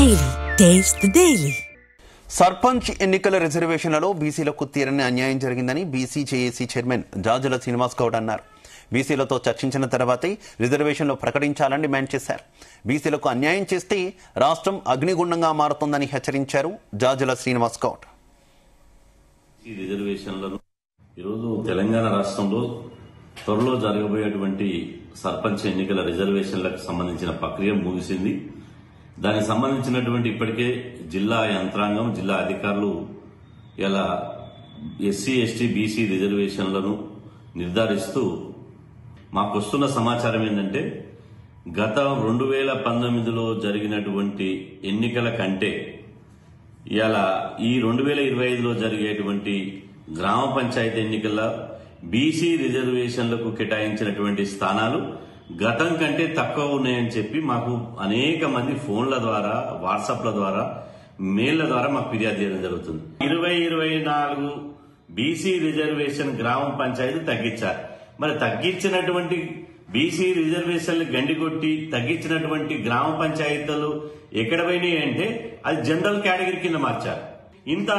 Daily taste the daily. Sarpanch ఎన్నికల రిజర్వేషన్లలో బీసీలకు తీరని అన్యాయం జరిగిందని BC JAC chairman Jajula Srinivas Goud అన్నారు. బీసీలతో చర్చించిన తర్వాతే రిజర్వేషన్లు ప్రకటించాలని డిమాండ్ చేశారు. బీసీలకు అన్యాయం చేస్తే రాష్ట్రం అగ్నిగుండంగా మారుతుందని హెచ్చరించారు జాజుల శ్రీనివాస్ గౌడ్. ఈ రిజర్వేషన్లను ఈరోజు తెలంగాణ రాష్ట్రంలో త్వరలో జరగబోయేటువంటి సర్పంచ్ ఎన్నికల రిజర్వేషన్లకు సంబంధించిన ప్రక్రియ ముగిసింది. దానికి సంబంధించినటువంటి ఇప్పటికే జిల్లా యంత్రాంగం, జిల్లా అధికారులు ఇలా ఎస్సీ, ఎస్టీ, బీసీ రిజర్వేషన్లను నిర్ధారిస్తూ మాకు వస్తున్న సమాచారం ఏంటంటే గత 2019లో జరిగినటువంటి ఎన్నికల కంటే ఇలా ఈ 2025లో జరిగేటువంటి గ్రామ పంచాయతీ ఎన్నికల్లో బీసీ రిజర్వేషన్లకు కేటాయించినటువంటి స్థానాలు గతం కంటే తక్కువ ఉన్నాయని చెప్పి మాకు అనేక మంది ఫోన్ల ద్వారా, వాట్సాప్ల ద్వారా, మెయిల్ల ద్వారా మాకు ఫిర్యాదు చేయడం జరుగుతుంది. 2024 బీసీ రిజర్వేషన్ గ్రామ పంచాయతీ తగ్గించారు. మరి తగ్గించినటువంటి బీసీ రిజర్వేషన్లు గండికొట్టి తగ్గించినటువంటి గ్రామ పంచాయతీలు ఎక్కడ పోయినాయి అంటే అది జనరల్ కేటగిరీ కింద మార్చారు. ఇంత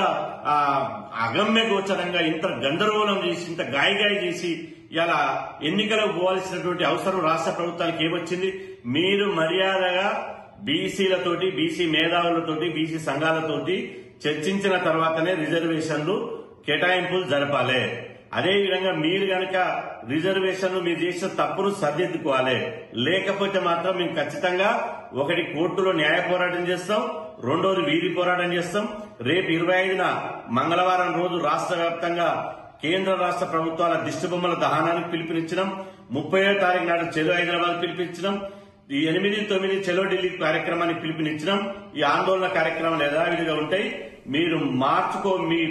అగమ్య గోచరంగా, ఇంత గందరగోళం చేసి, ఇంత గాయగాయ చేసి ఇలా ఎన్నికలకు పోవాల్సినటువంటి అవసరం రాష్ట్ర ప్రభుత్వానికి ఏమొచ్చింది? మీరు మర్యాదగా బీసీలతోటి, బీసీ మేధావులతోటి, బీసీ సంఘాలతోటి చర్చించిన తర్వాతనే రిజర్వేషన్లు కేటాయింపులు జరపాలి. అదేవిధంగా మీరు గనక రిజర్వేషన్లు మీరు చేసిన తప్పును సరిదిద్దుకోవాలి. లేకపోతే మాత్రం మేము ఖచ్చితంగా ఒకటి కోర్టులో న్యాయ పోరాటం చేస్తాం, రెండోది వీధి పోరాటం చేస్తాం. రేపు 25న మంగళవారం రోజు రాష్ట్ర వ్యాప్తంగా కేంద్ర రాష్ట్ర ప్రభుత్వాల దిష్టిబొమ్మల దహనానికి పిలుపునిచ్చినాం. 30వ తారీఖు నాడు చెలో హైదరాబాద్ పిలుపునిచ్చినాం. ఈ 8, 9 చెలో ఢిల్లీ కార్యక్రమానికి పిలుపునిచ్చినాం. ఈ ఆందోళన కార్యక్రమాలు యథావిధిగా ఉంటాయి. మీరు మార్చుకో మీ